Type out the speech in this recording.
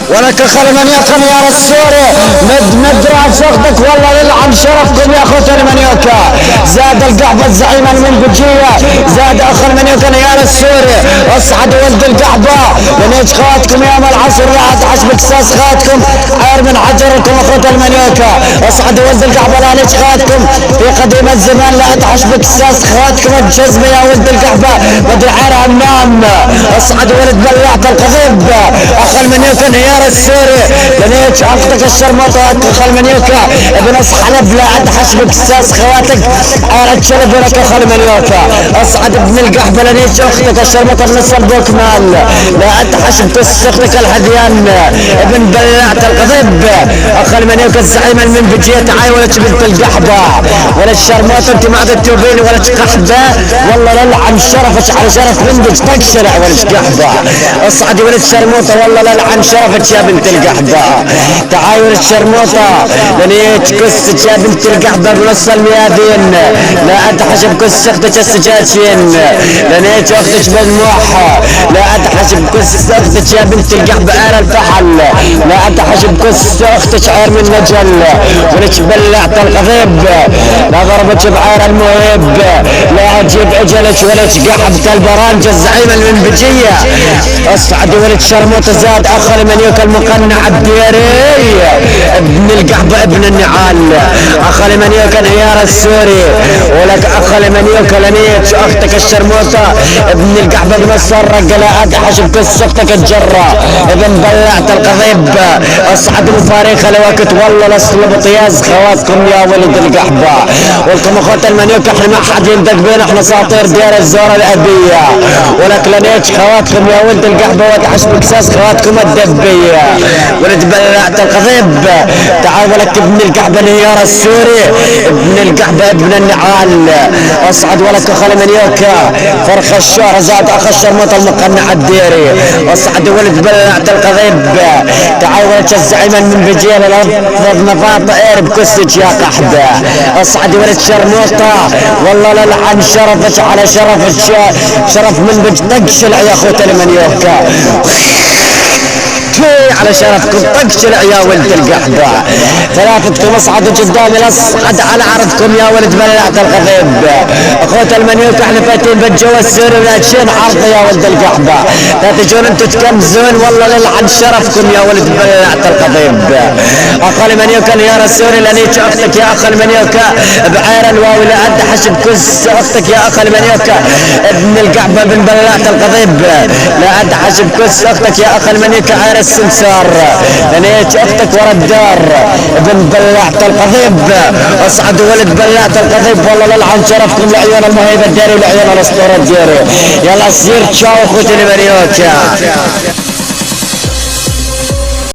ولك خل من يكن يا السوري مد راس اختك والله يلعن شرفكم يا اخوة المنيوكا. زاد القحبة الزعيم المنبجية زاد اخ المنيوكا يا السوري اصعد ولد القحبة بنيت خواتكم يا العصر لا تحسب اكساس خواتكم عير من حجركم اخوة المنيوكا. اصعد ولد القحبة لا نيت خواتكم في قديم الزمان لا تحسب اكساس خواتكم الجزمة يا ولد القحبة بدي عير عمام. اصعد ولد بلعت القضيب اخ المنيوكا يا السوري بنيت اختك الشرموطة اخ المنيوكا ابن اصحلب لا عد حسب اكساس خواتك عير شرف لك اخ المنيوكا. اصعد ابن القحبة لنيت اختك الشرموطة نص البوكمان لا عد حسب قص اختك الحديان ابن بلعت القضيب اخ المنيوكا الزعيم المنبجية تعاي ولا بنت القحبة ولا الشرموطة انت ما عاد تتوبين ولا قحبة والله للعن شرفك على شرف بنتك تكسرع ولا قحبة. اصعدي ولد الشرموطة والله للعن شرفك يا بنت القحبة. تعاي ولد الشرموطة لنيت قصة يا بنت القحبة بنص الميادين لا اتحسب قصة اختك السجاتين لنيت اختك مجموحة لا اتحسب قصة اختك يا بنت القحبة عير الفحل لا اتحسب قصة اختك عير من نجل ولك بلعت القضيب لا ضربتش بعير المهيب لا اجيب اجلك ولك قحبة البرانج الزعيمة المنبجية. اصعد ولد شرموطة زاد اخ المنيوكا المقنع الديري ابن القحبة ابن النعال اخ المنيوكا العيار السوري ولك اخ المنيوكا لنيت اختك الشرموطة ابن القحبة ابن السرق لا ادحش بقص اختك الجرة ابن بلعت القضيب. اصعد مفاريخ لوقت والله لصلب طياز خواتكم يا ولد القحبة ولكم اخوة المنيوكا احنا ما حد يندق بين احنا ساطير ديار الزورة الابية ولك لنيت خواتكم يا ولد القحبة وادحش بقصاص خواتكم الدبية ولد بلعت القضيب. تعال ولك ابن القحبة الهيار السوري ابن القحبة ابن النعال اصعد ولك اخ المنيوكا فرخ الشهر زاد اخ الشرموطة المقنع الديري اصعد ولد بلعت القضيب. تعال ولك الزعيم المنبجية للأفضل نفاط اير بكسج يا قحبة اصعد ولد شرموطة والله للعن شرفك على شرفك شرف منبج نقشل يا اخوة المنيوكا على شرفكم طقشلع يا ولد القحبة ثلاثتكم اصعدوا قدامي اصعد على عرضكم يا ولد بلعت القضيب. اخوة المنيوكا احنا فاتين بالجو السوري وناتشين عرضه يا ولد القحبة لا تجون انتو تكمزون والله للعن شرفكم يا ولد بلعت القضيب. اخ المنيوكا يا السوري لنيت اختك يا اخ المنيوكا بعير الواوي لا اد حسب كس اختك يا اخ المنيوكا ابن القحبة بن بلعت القضيب لا اد حسب كس اختك يا اخ المنيوكا عير السمسار لنيت اختك ورا الدار ابن بلعت القضيب. اصعد ولد بلعت القضيب والله للعن شرفكم لعيون المهيبة الداري ولعيون الاسطورة الداري. يلا سير تشاو اخوتي المنيوكا.